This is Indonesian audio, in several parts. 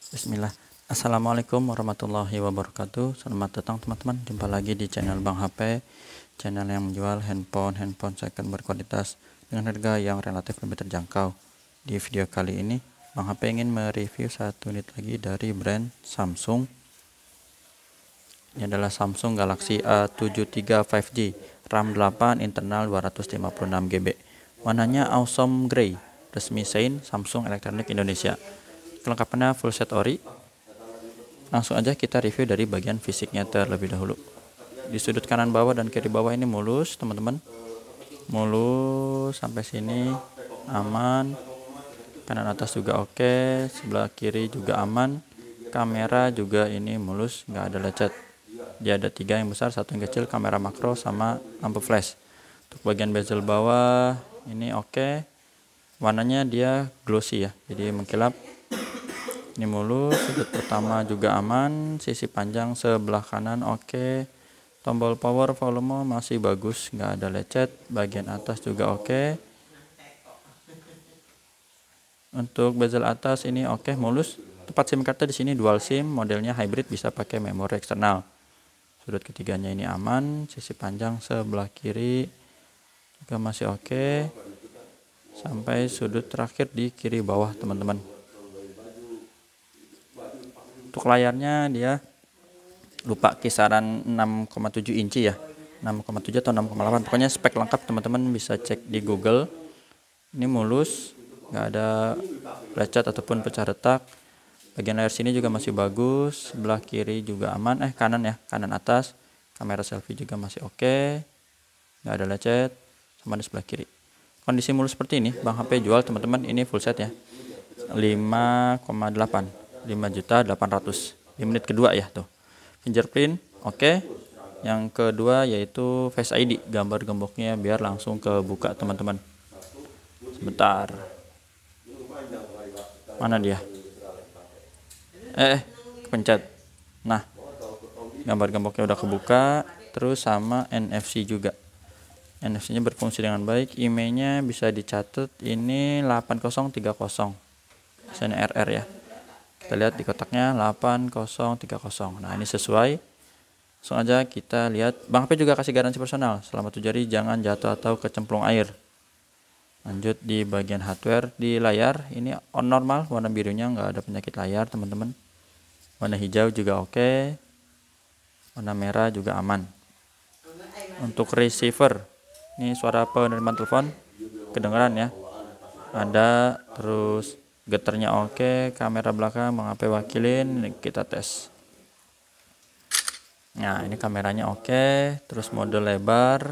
Bismillah. Assalamualaikum warahmatullahi wabarakatuh. Selamat datang teman-teman. Jumpa lagi di channel Bang HP, channel yang menjual handphone second berkualitas dengan harga yang relatif lebih terjangkau. Di video kali ini, Bang HP ingin mereview satu unit lagi dari brand Samsung. Ini adalah Samsung Galaxy A73 5G, RAM 8, internal 256 GB. Warnanya Awesome Grey, resmi Sein Samsung Elektronik Indonesia. Kelengkapannya full set ori. Langsung aja kita review dari bagian fisiknya terlebih dahulu. Di sudut kanan bawah dan kiri bawah ini mulus teman-teman, mulus sampai sini aman. Kanan atas juga oke, sebelah kiri juga aman. Kamera juga ini mulus, nggak ada lecet. Dia ada 3 yang besar, 1 yang kecil, kamera makro sama lampu flash. Untuk bagian bezel bawah ini oke. Warnanya dia glossy ya, jadi mengkilap. Ini mulus, sudut utama juga aman, sisi panjang sebelah kanan oke. Tombol power volume masih bagus, nggak ada lecet. Bagian atas juga oke. Untuk bezel atas ini oke, mulus. Tempat SIM cardnya di sini dual SIM, modelnya hybrid, bisa pakai memori eksternal. Sudut ketiganya ini aman, sisi panjang sebelah kiri juga masih oke. Sampai sudut terakhir di kiri bawah teman-teman. Untuk layarnya dia lupa kisaran 6,7 inci ya, 6,7 atau 6,8, pokoknya spek lengkap teman-teman bisa cek di Google. Ini mulus, nggak ada lecet ataupun pecah retak. Bagian layar sini juga masih bagus, sebelah kiri juga aman, kanan ya, kanan atas. Kamera selfie juga masih oke, nggak ada lecet, sama di sebelah kiri. Kondisi mulus seperti ini Bang HP jual teman-teman, ini full set ya, 5,8, 5.800.000 di menit kedua ya tuh. Fingerprint oke. Yang kedua yaitu Face ID, gambar gemboknya biar langsung kebuka teman-teman. Sebentar, mana dia? Kepencet. Nah, gambar gemboknya udah kebuka. Terus sama NFC juga, NFC nya berfungsi dengan baik. IMEI-nya bisa dicatat ini 8030, misalnya RR ya. Kita lihat di kotaknya 8030. Nah, ini sesuai. Langsung aja kita lihat. Bang HP juga kasih garansi personal selama 7 hari, jangan jatuh atau kecemplung air. Lanjut di bagian hardware. Di layar ini on normal, warna birunya nggak ada penyakit layar teman-teman. Warna hijau juga oke. Warna merah juga aman. Untuk receiver, ini suara penerimaan telepon kedengeran ya, ada. Terus getarnya oke. Kamera belakang Bang HP wakilin, kita tes. Nah, ini kameranya oke. Terus mode lebar.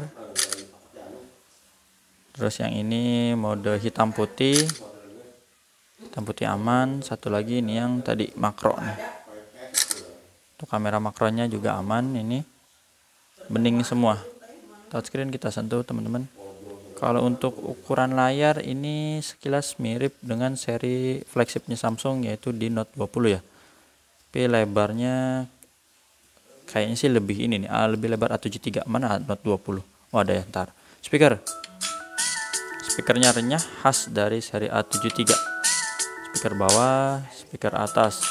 Terus yang ini mode hitam putih. Hitam putih aman. Satu lagi ini yang tadi makro nih. Untuk kamera makronya juga aman, ini bening semua. Touchscreen kita sentuh teman-teman. Kalau untuk ukuran layar ini sekilas mirip dengan seri flagshipnya Samsung, yaitu di Note 20 ya. Tapi lebarnya kayaknya sih lebih ini nih, lebih lebar A73. Mana Note 20? Oh ada ya, ntar. Speakernya renyah, khas dari seri A73. Speaker bawah, speaker atas.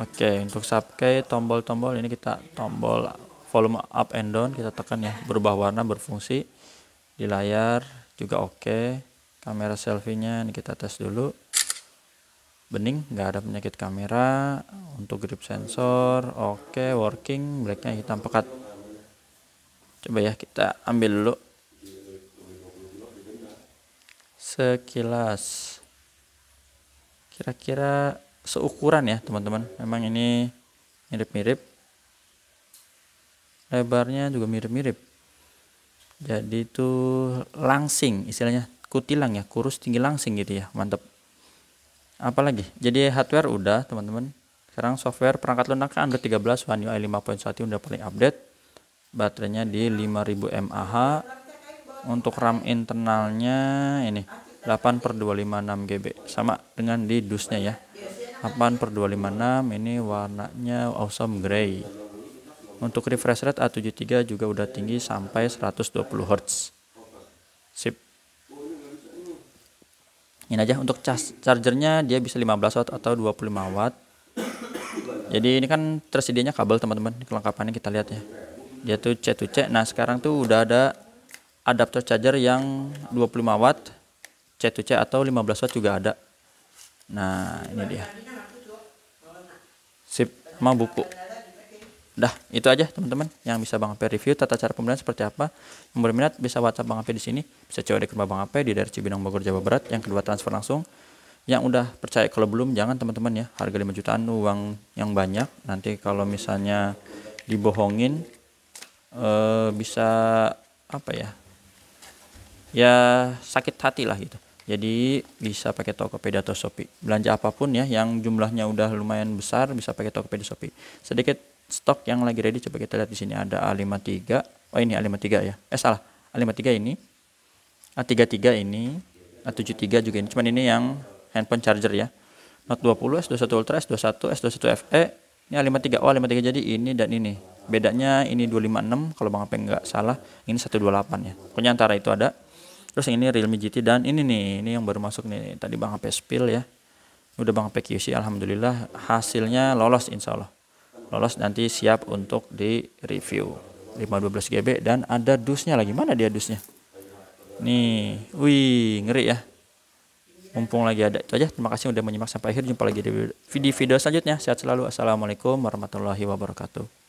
Oke, untuk subkey, tombol-tombol ini kita tombol volume up and down kita tekan ya, berubah warna, berfungsi. Di layar juga oke. Kamera selfie-nya ini kita tes dulu. Bening, nggak ada penyakit kamera. Untuk grip sensor oke, working. Blacknya hitam pekat. Coba ya kita ambil dulu sekilas. Kira-kira seukuran ya teman-teman. Memang ini mirip-mirip. Lebarnya juga mirip-mirip. Jadi itu langsing, istilahnya kutilang ya, kurus tinggi langsing gitu ya. Mantap. Apalagi? Jadi hardware udah teman-teman. Sekarang software, perangkat lunaknya Android 13 One UI 5.1 udah paling update. Baterainya di 5000 mAh. Untuk RAM internalnya ini 8/256 GB, sama dengan di dusnya ya. 8/256, ini warnanya Awesome Grey. Untuk refresh rate A73 juga udah tinggi sampai 120 Hz. Sip. Ini aja untuk chargernya, dia bisa 15 watt atau 25 watt. Jadi ini kan tersedianya kabel teman-teman, kelengkapannya kita lihat ya. Dia tuh C to C. Nah sekarang tuh udah ada adapter charger yang 25 watt C to C atau 15 watt juga ada. Nah ini dia, sip, sama buku. Dah, itu aja teman-teman yang bisa Bang Ape review. Tata cara pembelian seperti apa, yang berminat bisa WhatsApp Bang Ape di sini, bisa COD ke rumah Bang Ape di daerah Cibinong, Bogor, Jawa Barat. Yang kedua transfer langsung. Yang udah percaya, kalau belum jangan teman-teman ya. Harga 5 jutaan uang yang banyak, nanti kalau misalnya dibohongin bisa apa ya, ya sakit hati lah gitu. Jadi bisa pakai Tokopedia atau Shopee. Belanja apapun ya yang jumlahnya udah lumayan besar bisa pakai Tokopedia, Shopee. Sedikit stok yang lagi ready, coba kita lihat di sini ada A53. Oh ini A53 ya. Salah. A53 ini. A33 ini. A73 juga ini. Cuman ini yang handphone charger ya. Note 20, S21 Ultra, S21, S21 FE. Ini A53. Oh A53 jadi ini dan ini. Bedanya ini 256 kalau Bang Ape nggak salah. Ini 128 ya. Pokoknya antara itu ada. Terus ini Realme GT dan ini nih, ini yang baru masuk nih. Tadi Bang Ape spill ya. Udah Bang Ape QC, alhamdulillah hasilnya lolos insya Allah. Lolos, nanti siap untuk di review. 512 GB dan ada dusnya lagi. Mana dia dusnya? Nih, wih, ngeri ya. Mumpung lagi ada. Itu aja. Terima kasih udah menyimak sampai akhir. Jumpa lagi di video selanjutnya. Sehat selalu. Assalamualaikum warahmatullahi wabarakatuh.